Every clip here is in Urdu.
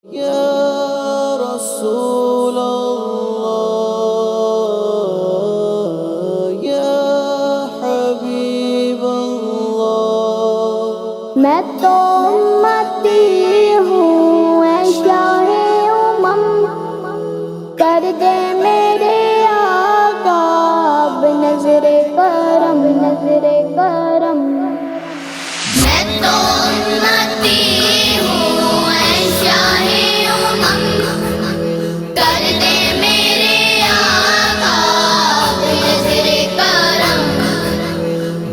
یا رسول اللہ یا حبیب اللہ، میں تو امتی ہوں اے شاہ امم، کر دے میرے آقا اب نظر کرم، نظر کرم۔ میں تو امتی ہوں اے شاہ امم، کر دے میرے آقا اب نظر کرم۔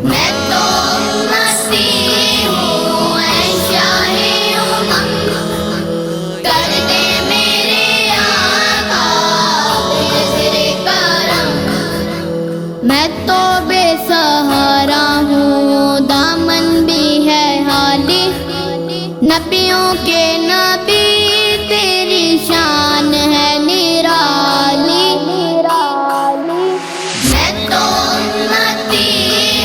میں تو امتی ہوں اے شاہ امم، کر دے میرے آقا اب نظر کرم۔ میں تو بے سہارا ہوں، دامن بھی ہے خالی، نبیوں کے نبی تیری شان ہے نرالی۔ میں تو امتی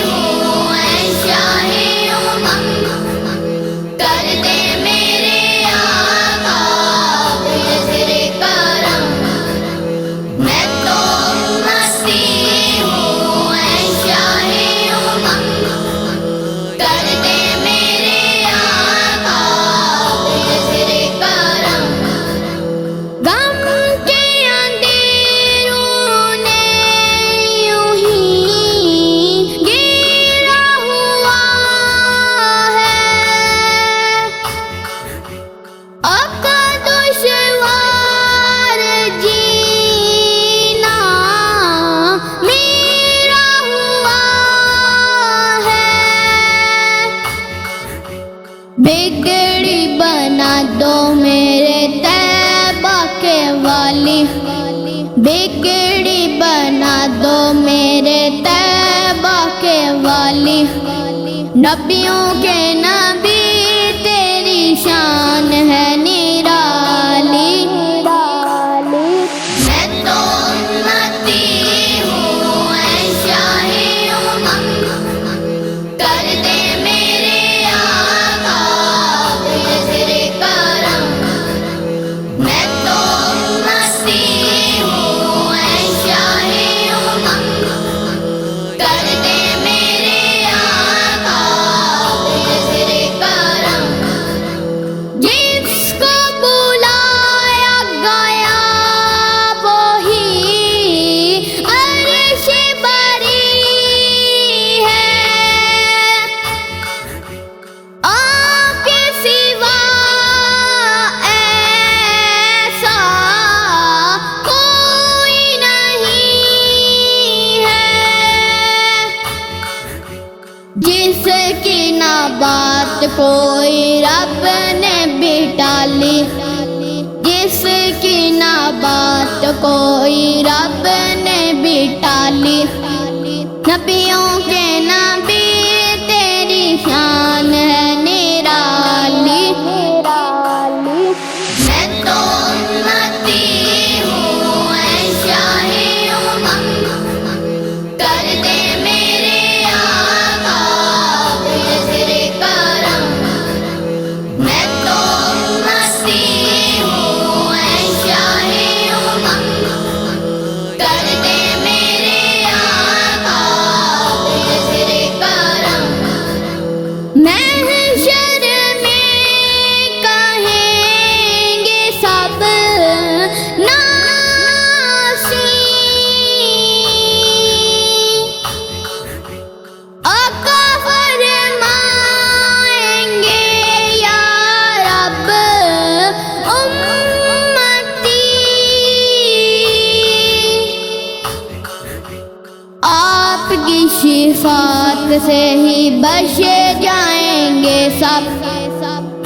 ہوں اے شاہ امم، کر دے میرے آقا اب نظر کرم۔ میں تو امتی ہوں اے شاہ امم، کر دے میرے آقا اب نظر کرم۔ غم کے اندھیروں نے یوں ہی گھیرا ہوا ہے، آقا دشوار جینا میرا ہوا ہے، بگڑی بنا دو میرے طیبہ کے والی، بگڑی بنا دو میرے طیبہ کے والی، نبیوں کے نبی تیری شان ہے نرالی۔ میں تو امتی ہوں اے شاہ امم، کر دے میرے آقا اب نظر کرم۔ میں تو امتی ہوں اے شاہ امم، کر دے میرے آقا اب نظر کرم۔ جس کو بلایا گیا وہی عرش بری ہے، آپ کے سوا ایسا کوئی نہیں ہے، جس کی نہ بات کوئی رب نے بھی ٹالی، جس کی نہ بات کوئی رب نے بھی ٹالی، نبیوں کے نبی تیری شان ہے نرالی۔ میں تو امتی ہوں اے شاہ امم، کر دے میرے آقا اب نظر کرم۔ میں تو امتی ہوں اے شاہ امم، کر دے میرے آقا اب نظر کرم۔ محشر میں کہیں گے سب ناسی، آقا فرمائیں گے یا رب امتی، آپ کی شفاعت سے ہی بچ جائیں گے سب،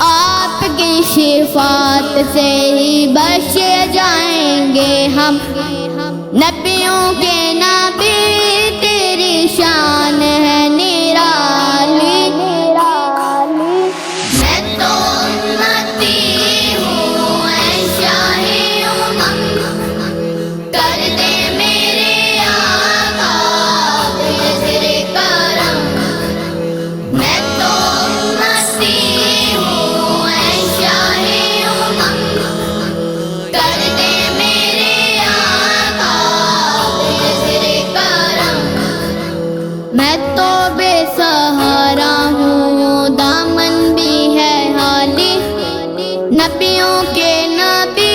آپ کی شفاعت سے ہی بچ جائیں گے ہم، نبیوں کے نبی تیری شان ہے نرالی۔ میں تو امتی ہوں اے شاہ امم، کر دے میرے آقا اب نظر کرم۔ میں تو امتی ہوں اے شاہ امم، نبیوں کے نبی